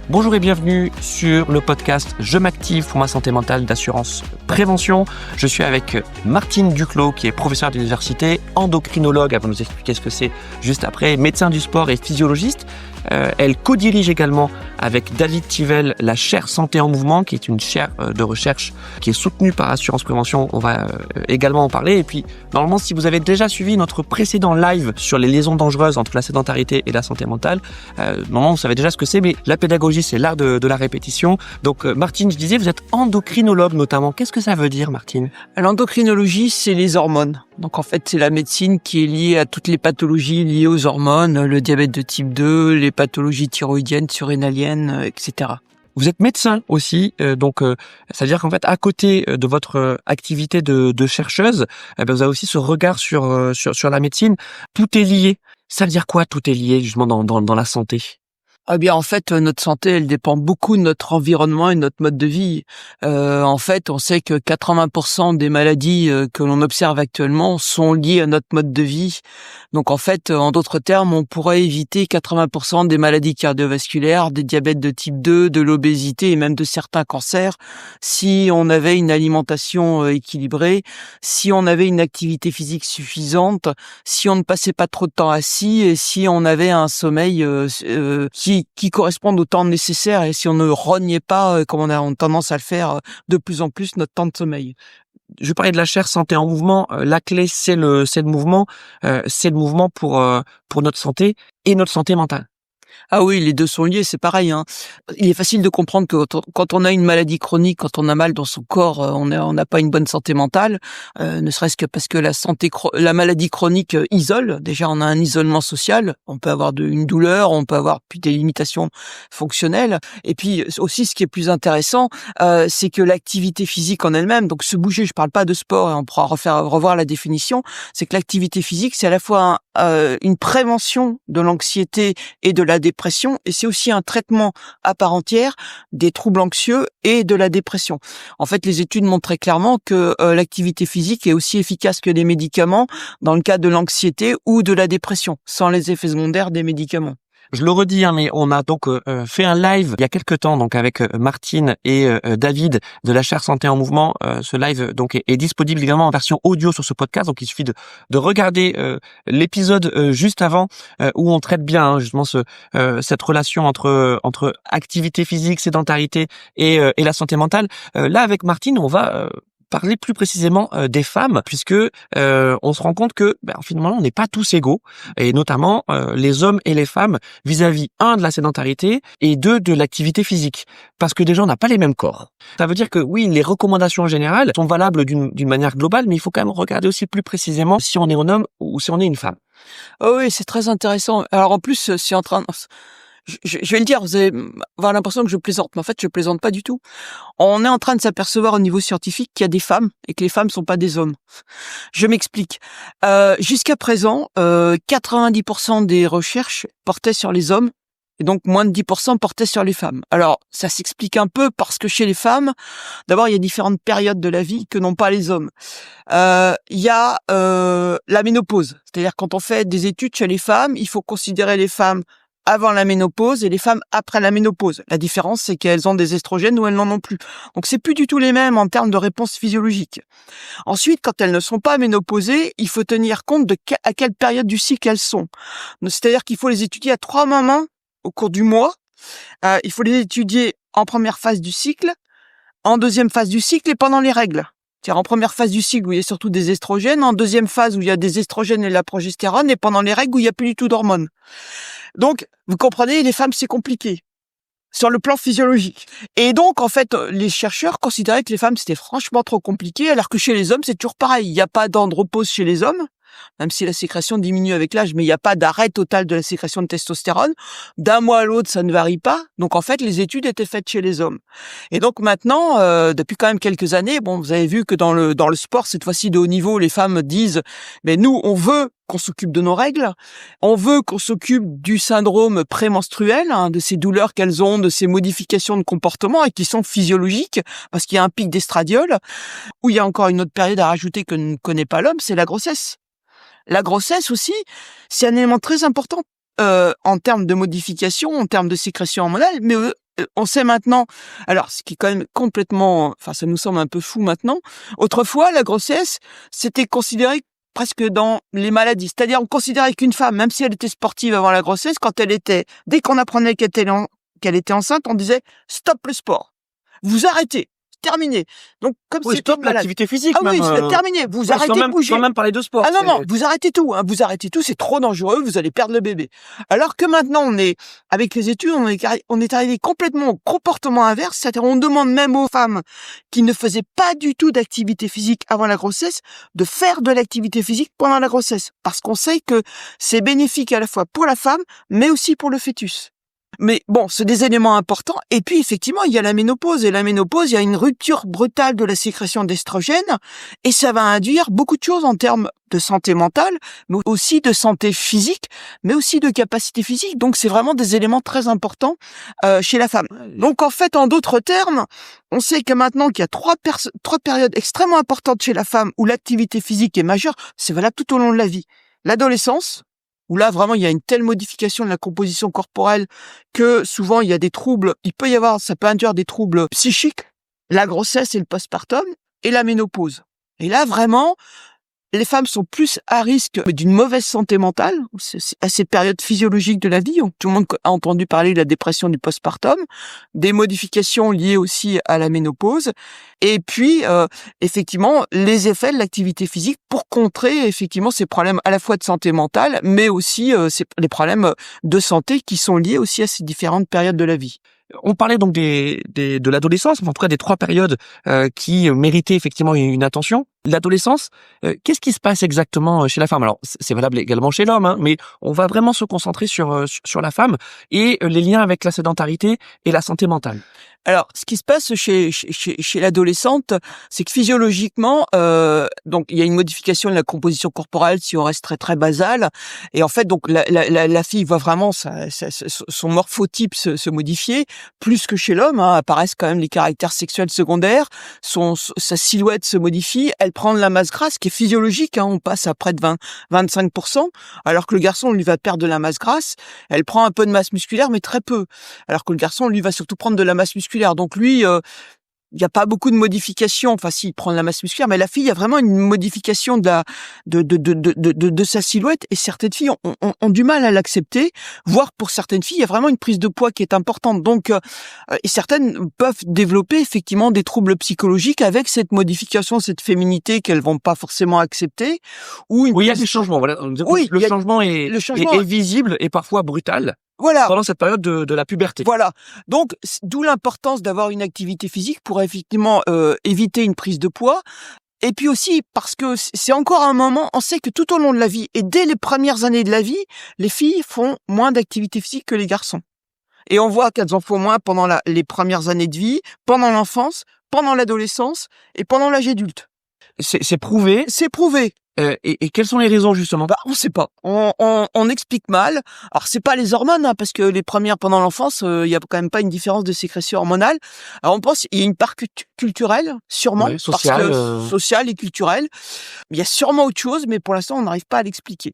Bonjour et bienvenue sur le podcast Je m'active pour ma santé mentale d'assurance prévention. Je suis avec Martine Duclos qui est professeure d'université, endocrinologue, elle va nous expliquer ce que c'est juste après, médecin du sport et physiologiste. Elle co-dirige également avec David Thivel la chaire santé en mouvement, qui est une chaire de recherche qui est soutenue par Assurance Prévention. On va également en parler. Et puis, normalement, si vous avez déjà suivi notre précédent live sur les liaisons dangereuses entre la sédentarité et la santé mentale, normalement, vous savez déjà ce que c'est, mais la pédagogie, c'est l'art de la répétition. Donc, Martine, je disais, vous êtes endocrinologue notamment. Qu'est-ce que ça veut dire, Martine ? L'endocrinologie, c'est les hormones. Donc en fait, c'est la médecine qui est liée à toutes les pathologies liées aux hormones, le diabète de type 2, les pathologies thyroïdiennes, surrénaliennes, etc. Vous êtes médecin aussi, donc c'est-à-dire qu'en fait, à côté de votre activité de chercheuse, vous avez aussi ce regard sur la médecine. Tout est lié. Ça veut dire quoi, tout est lié justement dans la santé ? Eh bien, en fait, notre santé, elle dépend beaucoup de notre environnement et de notre mode de vie. En fait, on sait que 80% des maladies que l'on observe actuellement sont liées à notre mode de vie. Donc, en fait, en d'autres termes, on pourrait éviter 80% des maladies cardiovasculaires, des diabètes de type 2, de l'obésité et même de certains cancers si on avait une alimentation équilibrée, si on avait une activité physique suffisante, si on ne passait pas trop de temps assis et si on avait un sommeil qui correspondent au temps nécessaire et si on ne rognait pas, comme on a tendance à le faire de plus en plus, notre temps de sommeil. Je parlais de la chaire santé en mouvement. La clé, c'est le mouvement. C'est le mouvement pour notre santé et notre santé mentale. Ah oui, les deux sont liés, c'est pareil. Il est facile de comprendre que quand on a une maladie chronique, quand on a mal dans son corps, on n'a pas une bonne santé mentale, ne serait-ce que parce que la maladie chronique isole. Déjà, on a un isolement social, on peut avoir une douleur, on peut avoir puis des limitations fonctionnelles. Et puis aussi, ce qui est plus intéressant, c'est que l'activité physique en elle-même, donc se bouger, je parle pas de sport, et on pourra revoir la définition, c'est que l'activité physique, c'est à la fois une prévention de l'anxiété et de la dépression, et c'est aussi un traitement à part entière des troubles anxieux et de la dépression. En fait, les études montrent très clairement que l'activité physique est aussi efficace que les médicaments dans le cas de l'anxiété ou de la dépression, sans les effets secondaires des médicaments. Je le redis, mais on a donc fait un live il y a quelques temps, donc avec Martine et David de la chaire santé en mouvement. Ce live donc est disponible également en version audio sur ce podcast, donc il suffit de regarder l'épisode juste avant où on traite bien justement cette relation entre activité physique, sédentarité et la santé mentale. Là, avec Martine, on va parler plus précisément des femmes, puisque on se rend compte que finalement on n'est pas tous égaux, et notamment les hommes et les femmes vis-à-vis de la sédentarité et de l'activité physique, parce que déjà on n'a pas les mêmes corps. Ça veut dire que oui, les recommandations générales sont valables d'une manière globale, mais il faut quand même regarder aussi plus précisément si on est un homme ou si on est une femme. Oh oui, c'est très intéressant. Alors en plus, c'est en train je vais le dire, vous allez avoir l'impression que je plaisante, mais en fait, je plaisante pas du tout. On est en train de s'apercevoir au niveau scientifique qu'il y a des femmes et que les femmes sont pas des hommes. Je m'explique. Jusqu'à présent, 90% des recherches portaient sur les hommes et donc moins de 10% portaient sur les femmes. Alors, ça s'explique un peu parce que chez les femmes, d'abord, il y a différentes périodes de la vie que n'ont pas les hommes. Il y a la ménopause, c'est-à-dire quand on fait des études chez les femmes, il faut considérer les femmes avant la ménopause et les femmes après la ménopause. La différence, c'est qu'elles ont des estrogènes ou elles n'en ont plus. Donc, c'est plus du tout les mêmes en termes de réponse physiologique. Ensuite, quand elles ne sont pas ménopausées, il faut tenir compte à quelle période du cycle elles sont. C'est-à-dire qu'il faut les étudier à 3 moments au cours du mois. Il faut les étudier en première phase du cycle, en deuxième phase du cycle et pendant les règles. C'est-à-dire en première phase du cycle où il y a surtout des estrogènes, en deuxième phase où il y a des estrogènes et de la progestérone, et pendant les règles où il n'y a plus du tout d'hormones. Donc, vous comprenez, les femmes, c'est compliqué sur le plan physiologique. Et donc, en fait, les chercheurs considéraient que les femmes, c'était franchement trop compliqué, alors que chez les hommes, c'est toujours pareil. Il n'y a pas d'andropause chez les hommes, même si la sécrétion diminue avec l'âge, mais il n'y a pas d'arrêt total de la sécrétion de testostérone. D'un mois à l'autre, ça ne varie pas. Donc, en fait, les études étaient faites chez les hommes. Et donc, maintenant, depuis quand même quelques années, vous avez vu que dans le sport, cette fois-ci de haut niveau, les femmes disent, mais nous, on veut qu'on s'occupe de nos règles, on veut qu'on s'occupe du syndrome prémenstruel, de ces douleurs qu'elles ont, de ces modifications de comportement et qui sont physiologiques, parce qu'il y a un pic d'estradiol, où il y a encore une autre période à rajouter que ne connaît pas l'homme, c'est la grossesse. La grossesse aussi, c'est un élément très important en termes de modification, en termes de sécrétion hormonale, mais on sait maintenant, alors ce qui est quand même complètement, enfin ça nous semble un peu fou maintenant, autrefois la grossesse, c'était considéré presque dans les maladies. C'est-à-dire on considérait qu'une femme, même si elle était sportive avant la grossesse, dès qu'on apprenait qu'elle était enceinte, on disait stop le sport. Vous arrêtez. Terminé. Donc, comme oui, c'était stop l'activité physique. Ah oui, c'est terminé. Vous arrêtez de bouger. Sans même parler de sport. Ah non, non, vous arrêtez tout. Hein. Vous arrêtez tout, c'est trop dangereux, vous allez perdre le bébé. Alors que maintenant, avec les études, on est arrivé complètement au comportement inverse. C'est-à-dire, on demande même aux femmes qui ne faisaient pas du tout d'activité physique avant la grossesse de faire de l'activité physique pendant la grossesse. Parce qu'on sait que c'est bénéfique à la fois pour la femme, mais aussi pour le fœtus. Mais bon, c'est des éléments importants. Et puis, effectivement, il y a la ménopause. Et la ménopause, il y a une rupture brutale de la sécrétion d'estrogène. Et ça va induire beaucoup de choses en termes de santé mentale, mais aussi de santé physique, mais aussi de capacité physique. Donc, c'est vraiment des éléments très importants chez la femme. Donc, en fait, en d'autres termes, on sait que maintenant qu'il y a trois périodes extrêmement importantes chez la femme où l'activité physique est majeure. C'est valable tout au long de la vie. L'adolescence, où là, vraiment, il y a une telle modification de la composition corporelle que souvent, il y a des troubles, ça peut induire des troubles psychiques, la grossesse et le postpartum, et la ménopause. Et là, vraiment, les femmes sont plus à risque d'une mauvaise santé mentale, c'est à ces périodes physiologiques de la vie. Tout le monde a entendu parler de la dépression du postpartum, des modifications liées aussi à la ménopause, et puis effectivement les effets de l'activité physique pour contrer effectivement ces problèmes à la fois de santé mentale, mais aussi les problèmes de santé qui sont liés aussi à ces différentes périodes de la vie. On parlait donc de l'adolescence, en tout cas des trois périodes qui méritaient effectivement une attention. L'adolescence, qu'est-ce qui se passe exactement chez la femme? Alors, c'est valable également chez l'homme, hein, mais on va vraiment se concentrer sur la femme et les liens avec la sédentarité et la santé mentale. Alors, ce qui se passe chez l'adolescente, c'est que physiologiquement, donc il y a une modification de la composition corporelle si on reste très très basal, et en fait donc la fille voit vraiment son morphotype se modifier plus que chez l'homme. Hein, apparaissent quand même les caractères sexuels secondaires, sa silhouette se modifie, elle prend de la masse grasse qui est physiologique. Hein, on passe à près de 25%, alors que le garçon lui va perdre de la masse grasse. Elle prend un peu de masse musculaire, mais très peu, alors que le garçon lui va surtout prendre de la masse musculaire. Donc lui, il n'y a pas beaucoup de modifications. Enfin, si, il prend de la masse musculaire, mais la fille, il y a vraiment une modification de sa silhouette, et certaines filles ont du mal à l'accepter, voire pour certaines filles, il y a vraiment une prise de poids qui est importante. Donc, et certaines peuvent développer effectivement des troubles psychologiques avec cette modification, cette féminité qu'elles vont pas forcément accepter. Oui, il y a des changements. Voilà. Oui, le changement est visible et parfois brutal. Voilà. Pendant cette période de la puberté. Voilà. Donc, d'où l'importance d'avoir une activité physique pour effectivement éviter une prise de poids. Et puis aussi parce que c'est encore un moment, on sait que tout au long de la vie et dès les premières années de la vie, les filles font moins d'activité physique que les garçons. Et on voit qu'elles en font moins pendant les premières années de vie, pendant l'enfance, pendant l'adolescence et pendant l'âge adulte. C'est prouvé. C'est prouvé. Et quelles sont les raisons justement? On sait pas. On explique mal. Alors c'est pas les hormones, hein, parce que les premières pendant l'enfance, il y a quand même pas une différence de sécrétion hormonale. Alors on pense qu'il y a une part culturelle, sûrement, ouais, sociale, sociale et culturelle. Il y a sûrement autre chose, mais pour l'instant on n'arrive pas à l'expliquer.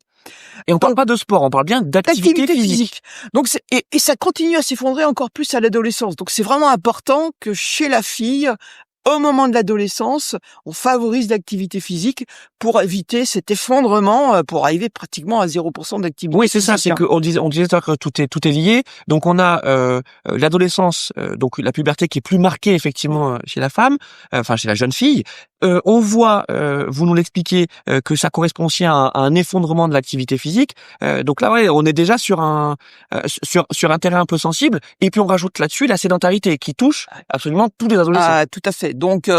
Et on parle pas de sport, on parle bien d'activité physique. Donc et ça continue à s'effondrer encore plus à l'adolescence. Donc c'est vraiment important que chez la fille, au moment de l'adolescence, on favorise l'activité physique pour éviter cet effondrement, pour arriver pratiquement à 0% d'activité. Oui, c'est ça, c'est que on disait que tout est lié. Donc on a l'adolescence, donc la puberté qui est plus marquée effectivement chez la femme, enfin chez la jeune fille. On voit, vous nous l'expliquez, que ça correspond aussi à un effondrement de l'activité physique. Donc là, ouais, on est déjà sur un terrain un peu sensible. Et puis on rajoute là-dessus la sédentarité qui touche absolument tous les adolescents. Ah, tout à fait. Donc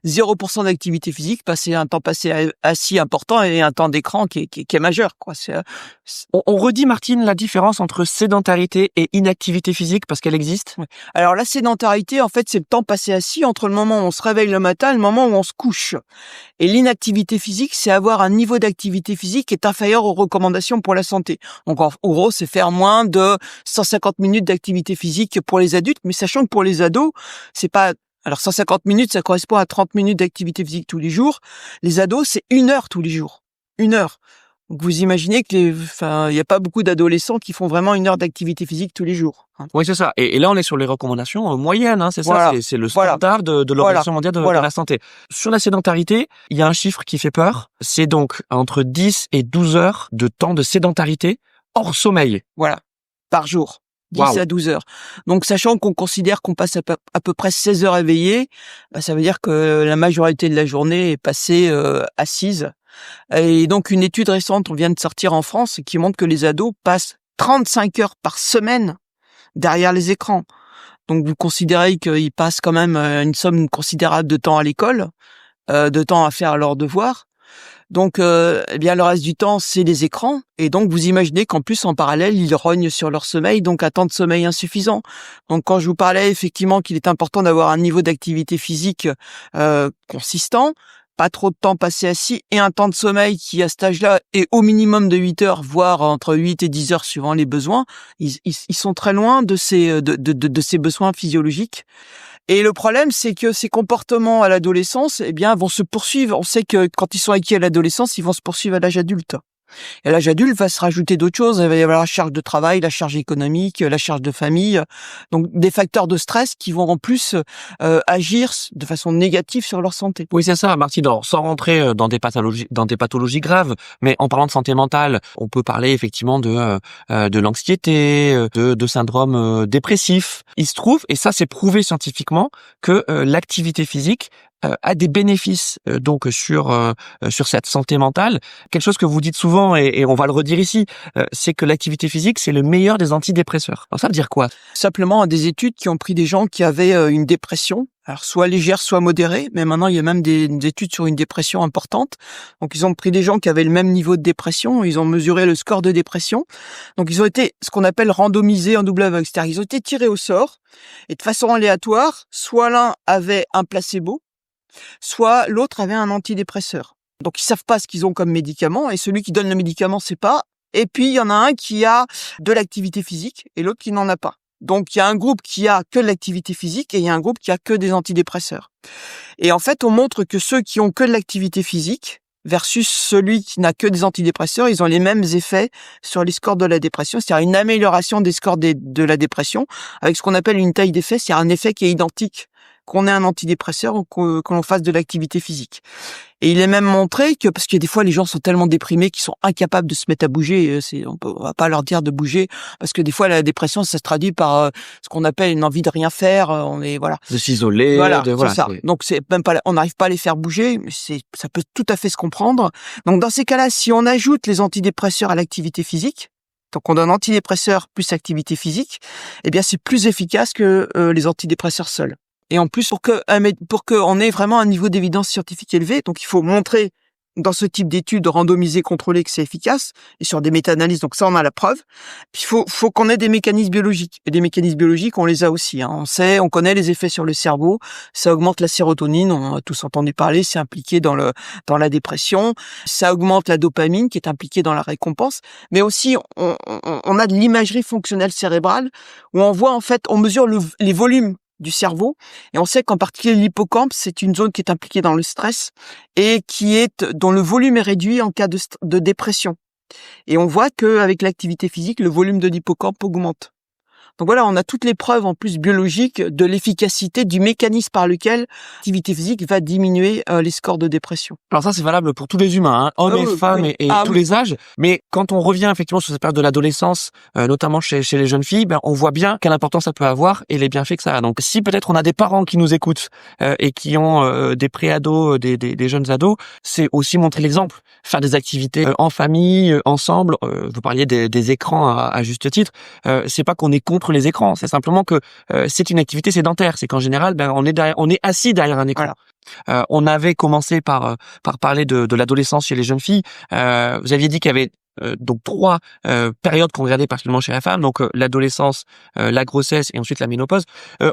0% d'activité physique, passer un temps passé assis important et un temps d'écran qui est majeur, quoi. On redit, Martine, la différence entre sédentarité et inactivité physique parce qu'elle existe. Ouais. Alors la sédentarité, en fait, c'est le temps passé assis entre le moment où on se réveille le matin et le moment où on se couche. Et l'inactivité physique, c'est avoir un niveau d'activité physique qui est inférieur aux recommandations pour la santé. Donc en gros, c'est faire moins de 150 minutes d'activité physique pour les adultes, mais sachant que pour les ados, c'est pas... Alors 150 minutes, ça correspond à 30 minutes d'activité physique tous les jours. Les ados, c'est 1 heure tous les jours. 1 heure. Donc vous imaginez que il y a pas beaucoup d'adolescents qui font vraiment 1 heure d'activité physique tous les jours, hein. Oui, c'est ça. Et là, on est sur les recommandations moyennes, hein, c'est Voilà. ça. C'est le Voilà. standard de l'Organisation mondiale de Voilà. la santé. Sur la sédentarité, il y a un chiffre qui fait peur. C'est donc entre 10 et 12 heures de temps de sédentarité hors sommeil. Voilà. Par jour. 10 Waouh. à 12 heures. Donc, sachant qu'on considère qu'on passe à peu près 16 heures éveillé, ça veut dire que la majorité de la journée est passée assise. Et donc, une étude récente, on vient de sortir en France, qui montre que les ados passent 35 heures par semaine derrière les écrans. Donc, vous considérez qu'ils passent quand même une somme considérable de temps à l'école, de temps à faire leurs devoirs. Donc, eh bien, le reste du temps, c'est les écrans. Et donc, vous imaginez qu'en plus, en parallèle, ils rognent sur leur sommeil, donc un temps de sommeil insuffisant. Donc, quand je vous parlais effectivement qu'il est important d'avoir un niveau d'activité physique consistant, pas trop de temps passé assis, et un temps de sommeil qui, à cet âge-là, est au minimum de 8 heures, voire entre 8 et 10 heures suivant les besoins, ils sont très loin de ces besoins physiologiques. Et le problème, c'est que ces comportements à l'adolescence, eh bien, vont se poursuivre. On sait que quand ils sont acquis à l'adolescence, ils vont se poursuivre à l'âge adulte. Et à l'âge adulte, va se rajouter d'autres choses. Il va y avoir la charge de travail, la charge économique, la charge de famille. Donc, des facteurs de stress qui vont en plus agir de façon négative sur leur santé. Oui, c'est ça, Martine. Alors, sans rentrer dans des pathologies graves, mais en parlant de santé mentale, on peut parler effectivement de l'anxiété, de syndrome dépressif. Il se trouve, et ça c'est prouvé scientifiquement, que l'activité physique a des bénéfices donc sur cette santé mentale. Quelque chose que vous dites souvent, et on va le redire ici, c'est que l'activité physique, c'est le meilleur des antidépresseurs. Alors ça veut dire quoi? Simplement des études qui ont pris des gens qui avaient une dépression, alors soit légère, soit modérée, mais maintenant il y a même des études sur une dépression importante. Donc ils ont pris des gens qui avaient le même niveau de dépression, ils ont mesuré le score de dépression. Donc ils ont été ce qu'on appelle randomisés en double aveugle, c'est-à-dire ils ont été tirés au sort, et de façon aléatoire, soit l'un avait un placebo, soit l'autre avait un antidépresseur. Donc ils savent pas ce qu'ils ont comme médicament, et celui qui donne le médicament sait pas. Et puis il y en a un qui a de l'activité physique et l'autre qui n'en a pas. Donc il y a un groupe qui a que de l'activité physique et il y a un groupe qui a que des antidépresseurs. Et en fait, on montre que ceux qui ont que de l'activité physique versus celui qui n'a que des antidépresseurs, ils ont les mêmes effets sur les scores de la dépression, c'est-à-dire une amélioration des scores de la dépression avec ce qu'on appelle une taille d'effet, c'est-à-dire un effet qui est identique qu'on ait un antidépresseur ou qu'on fasse de l'activité physique. Et il est même montré que, parce que des fois les gens sont tellement déprimés qu'ils sont incapables de se mettre à bouger, on va pas leur dire de bouger, parce que des fois la dépression ça se traduit par ce qu'on appelle une envie de rien faire, de s'isoler, voilà, voilà. c'est ça. Donc c'est même pas, on n'arrive pas à les faire bouger, mais ça peut tout à fait se comprendre. Donc dans ces cas-là, si on ajoute les antidépresseurs à l'activité physique, donc on donne antidépresseurs plus activité physique, eh bien c'est plus efficace que les antidépresseurs seuls. Et en plus, pour qu'on ait vraiment un niveau d'évidence scientifique élevé, donc il faut montrer dans ce type d'études randomisées, contrôlées, que c'est efficace, et sur des méta-analyses, donc ça on a la preuve. Puis il faut qu'on ait des mécanismes biologiques. Et des mécanismes biologiques, on les a aussi, hein. On connaît les effets sur le cerveau, ça augmente la sérotonine, on a tous entendu parler, c'est impliqué dans la dépression, ça augmente la dopamine qui est impliquée dans la récompense, mais aussi on a de l'imagerie fonctionnelle cérébrale où on voit en fait, on mesure les volumes du cerveau, et on sait qu'en particulier l'hippocampe, c'est une zone qui est impliquée dans le stress et dont le volume est réduit en cas de dépression. Et on voit qu'avec l'activité physique, le volume de l'hippocampe augmente. Donc voilà, on a toutes les preuves en plus biologiques de l'efficacité du mécanisme par lequel l'activité physique va diminuer les scores de dépression. Alors ça, c'est valable pour tous les humains, hein, hommes et femmes et tous les âges. Mais quand on revient effectivement sur cette période de l'adolescence, notamment chez les jeunes filles, on voit bien quelle importance ça peut avoir et les bienfaits que ça a. Donc si peut-être on a des parents qui nous écoutent et qui ont des pré-ados, des jeunes ados, c'est aussi montrer l'exemple. Faire des activités en famille, ensemble. Vous parliez des écrans à juste titre. C'est pas qu'on est contre les écrans, c'est simplement que c'est une activité sédentaire. C'est qu'en général, on est assis derrière un écran. Voilà. On avait commencé par parler de l'adolescence chez les jeunes filles. Vous aviez dit qu'il y avait donc 3 périodes qu'on regardait particulièrement chez la femme, donc l'adolescence, la grossesse et ensuite la ménopause.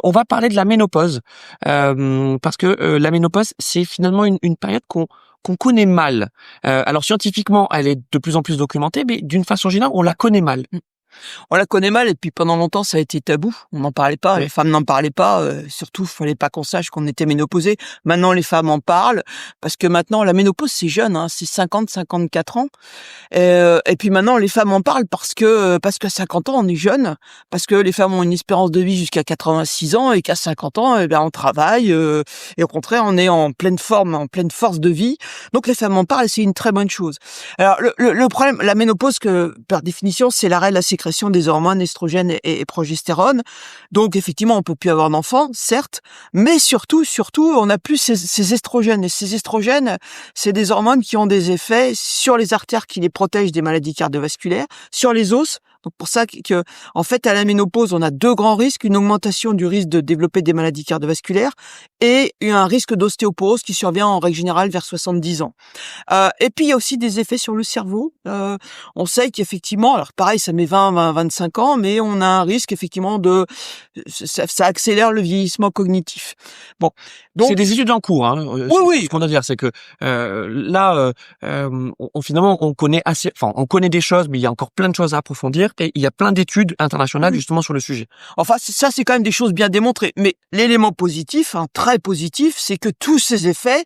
On va parler de la ménopause parce que la ménopause, c'est finalement une période qu'on connaît mal. Alors scientifiquement, elle est de plus en plus documentée, mais d'une façon générale, on la connaît mal. On la connaît mal et puis pendant longtemps ça a été tabou. On n'en parlait pas, les femmes n'en parlaient pas. Surtout, fallait pas qu'on sache qu'on était ménopausé. Maintenant, les femmes en parlent parce que maintenant la ménopause c'est jeune, hein, c'est 50-54 ans. Et puis maintenant les femmes en parlent parce que à 50 ans on est jeune, parce que les femmes ont une espérance de vie jusqu'à 86 ans et qu'à 50 ans on travaille et au contraire on est en pleine forme, en pleine force de vie. Donc les femmes en parlent et c'est une très bonne chose. Alors le problème, la ménopause, que par définition c'est l'arrêt de la sécrétion des hormones estrogène et progestérone. Donc effectivement on peut plus avoir d'enfants, certes, mais surtout on n'a plus ces estrogènes. Et ces estrogènes, c'est des hormones qui ont des effets sur les artères qui les protègent des maladies cardiovasculaires, sur les os. Donc pour ça que, en fait, à la ménopause, on a deux grands risques: une augmentation du risque de développer des maladies cardiovasculaires et un risque d'ostéoporose qui survient en règle générale vers 70 ans. Et puis il y a aussi des effets sur le cerveau. On sait qu'effectivement, alors pareil, ça met 25 ans, mais on a un risque effectivement ça accélère le vieillissement cognitif. Bon, donc c'est des études en cours, hein. Oui. Ce qu'on doit dire, c'est que finalement on connaît on connaît des choses, mais il y a encore plein de choses à approfondir. Et il y a plein d'études internationales justement sur le sujet. Enfin, ça, c'est quand même des choses bien démontrées. Mais l'élément positif, très positif, c'est que tous ces effets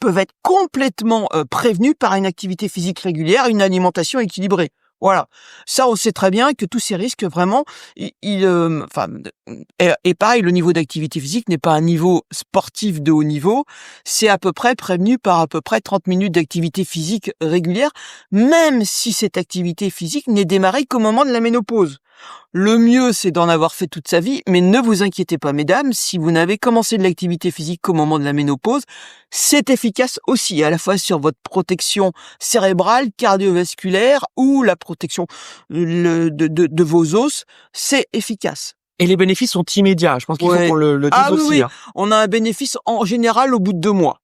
peuvent être complètement prévenus par une activité physique régulière, une alimentation équilibrée. Voilà. Ça, on sait très bien que tous ces risques, vraiment, et pareil, le niveau d'activité physique n'est pas un niveau sportif de haut niveau. C'est à peu près prévenu par à peu près 30 minutes d'activité physique régulière, même si cette activité physique n'est démarrée qu'au moment de la ménopause. Le mieux, c'est d'en avoir fait toute sa vie, mais ne vous inquiétez pas, mesdames, si vous n'avez commencé de l'activité physique qu'au moment de la ménopause, c'est efficace aussi, à la fois sur votre protection cérébrale, cardiovasculaire ou la protection de vos os, c'est efficace. Et les bénéfices sont immédiats. Je pense qu'il faut qu'on le dise aussi. Oui. Hein. On a un bénéfice en général au bout de 2 mois.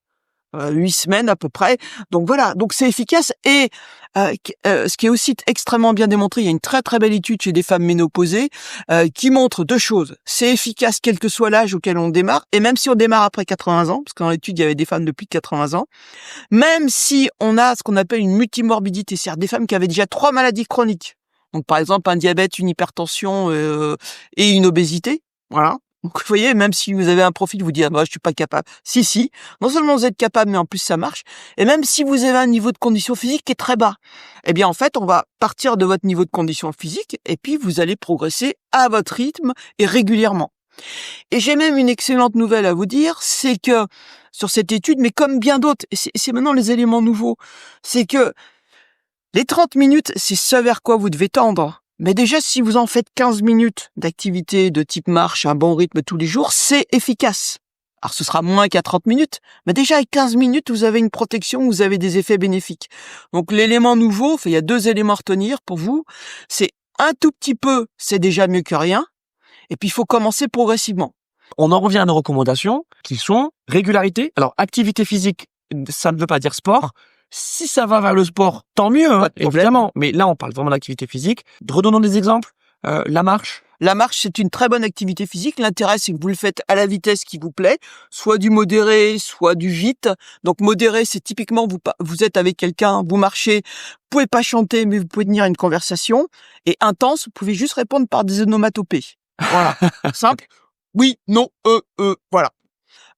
8 semaines à peu près. Donc voilà, donc c'est efficace. Et ce qui est aussi extrêmement bien démontré, il y a une très très belle étude chez des femmes ménopausées qui montre 2 choses. C'est efficace quel que soit l'âge auquel on démarre, et même si on démarre après 80 ans, parce que dans l'étude il y avait des femmes de plus de 80 ans, même si on a ce qu'on appelle une multimorbidité, c'est-à-dire des femmes qui avaient déjà 3 maladies chroniques. Donc par exemple un diabète, une hypertension et une obésité. Voilà. Donc, vous voyez, même si vous avez un profil, vous dites, je suis pas capable. Si. Non seulement vous êtes capable, mais en plus ça marche. Et même si vous avez un niveau de condition physique qui est très bas, eh bien, en fait, on va partir de votre niveau de condition physique et puis vous allez progresser à votre rythme et régulièrement. Et j'ai même une excellente nouvelle à vous dire, c'est que sur cette étude, mais comme bien d'autres, et c'est maintenant les éléments nouveaux, c'est que les 30 minutes, c'est ce vers quoi vous devez tendre. Mais déjà, si vous en faites 15 minutes d'activité de type marche, un bon rythme tous les jours, c'est efficace. Alors, ce sera moins qu'à 30 minutes, mais déjà, avec 15 minutes, vous avez une protection, vous avez des effets bénéfiques. Donc, l'élément nouveau, il y a 2 éléments à retenir pour vous. C'est un tout petit peu, c'est déjà mieux que rien. Et puis, il faut commencer progressivement. On en revient à nos recommandations, qui sont régularité. Alors, activité physique, ça ne veut pas dire sport. Si ça va vers le sport, tant mieux, hein, évidemment. Mais là, on parle vraiment d'activité physique. Redonnons des exemples. La marche. La marche, c'est une très bonne activité physique. L'intérêt, c'est que vous le faites à la vitesse qui vous plaît, soit du modéré, soit du vite. Donc modéré, c'est typiquement vous êtes avec quelqu'un, vous marchez, vous pouvez pas chanter, mais vous pouvez tenir une conversation. Et intense, vous pouvez juste répondre par des onomatopées. Voilà, simple. Oui, non, voilà.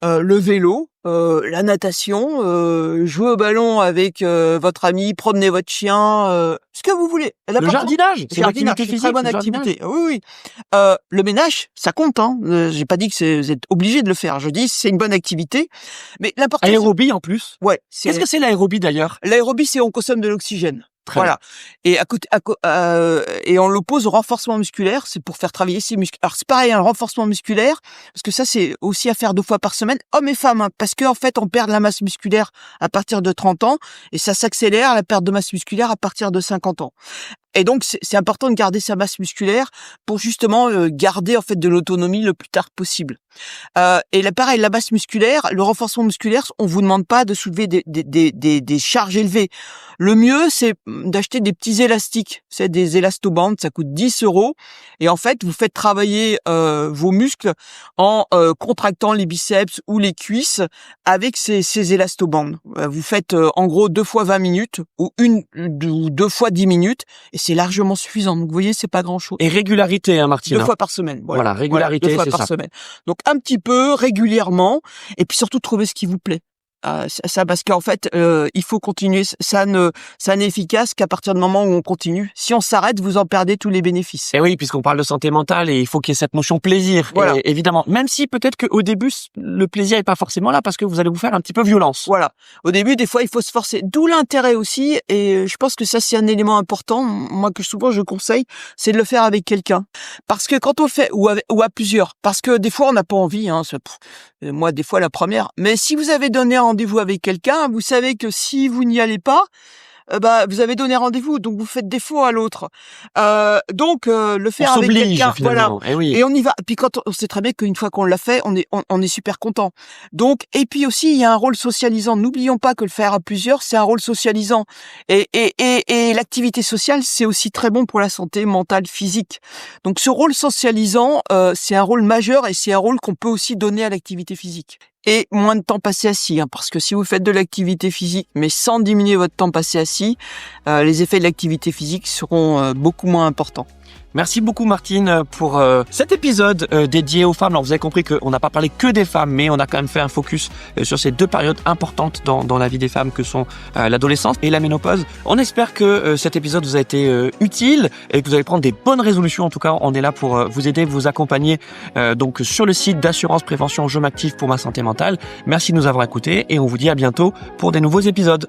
Le vélo, la natation, jouer au ballon avec votre ami, promener votre chien, ce que vous voulez. Le jardinage, c'est une activité physique. Très bonne activité. Oui. Le ménage, ça compte. Hein. J'ai pas dit que vous êtes obligé de le faire. Je dis c'est une bonne activité, mais l'important. Aérobie en plus. Ouais. Qu'est-ce que c'est l'aérobie d'ailleurs? L'aérobie, c'est on consomme de l'oxygène. Très voilà. Et et on l'oppose au renforcement musculaire, c'est pour faire travailler ses muscles. Alors c'est pareil, un renforcement musculaire, parce que ça c'est aussi à faire 2 fois par semaine, hommes et femmes, hein, parce que en fait on perd de la masse musculaire à partir de 30 ans et ça s'accélère la perte de masse musculaire à partir de 50 ans. Et donc c'est important de garder sa masse musculaire pour justement garder en fait de l'autonomie le plus tard possible. Et là, pareil, la masse musculaire, le renforcement musculaire, on vous demande pas de soulever des charges élevées. Le mieux, c'est d'acheter des petits élastiques. C'est des élastobandes, ça coûte 10 €. Et en fait, vous faites travailler vos muscles en contractant les biceps ou les cuisses avec ces élastobandes. Vous faites en gros 2 fois 20 minutes ou 2 fois 10 minutes et c'est largement suffisant. Donc vous voyez, c'est pas grand-chose. Et régularité, hein, Martine. 2 fois par semaine. Voilà, régularité, 2 fois c'est par ça. semaine. Donc un petit peu régulièrement et puis surtout trouver ce qui vous plaît. Ça parce qu'en fait il faut continuer, ça n'est efficace qu'à partir du moment où on continue. Si on s'arrête, vous en perdez tous les bénéfices. Et oui, puisqu'on parle de santé mentale et il faut qu'il y ait cette notion plaisir. Voilà. Et, évidemment, même si peut-être qu'au début le plaisir est pas forcément là parce que vous allez vous faire un petit peu violence. Voilà. Au début, des fois, il faut se forcer. D'où l'intérêt aussi, et je pense que ça, c'est un élément important, moi, que souvent je conseille, c'est de le faire avec quelqu'un. Parce que quand on le fait, ou à plusieurs, parce que des fois, on n'a pas envie, hein, moi, des fois, la première. Mais si vous avez donné rendez-vous avec quelqu'un, vous savez que si vous n'y allez pas, vous avez donné rendez-vous, donc vous faites défaut à l'autre. Donc le faire avec quelqu'un, voilà. Et oui. Et on y va. Puis quand on sait très bien qu'une fois qu'on l'a fait, on est super content. Donc et puis aussi il y a un rôle socialisant. N'oublions pas que le faire à plusieurs, c'est un rôle socialisant. Et l'activité sociale, c'est aussi très bon pour la santé mentale, physique. Donc ce rôle socialisant, c'est un rôle majeur et c'est un rôle qu'on peut aussi donner à l'activité physique. Et moins de temps passé assis, hein, parce que si vous faites de l'activité physique, mais sans diminuer votre temps passé assis, les effets de l'activité physique seront beaucoup moins importants. Merci beaucoup Martine pour cet épisode dédié aux femmes. Alors vous avez compris qu'on n'a pas parlé que des femmes, mais on a quand même fait un focus sur ces 2 périodes importantes dans la vie des femmes que sont l'adolescence et la ménopause. On espère que cet épisode vous a été utile et que vous allez prendre des bonnes résolutions. En tout cas, on est là pour vous aider, vous accompagner donc sur le site d'assurance prévention Je m'active pour ma santé mentale. Merci de nous avoir écoutés et on vous dit à bientôt pour des nouveaux épisodes.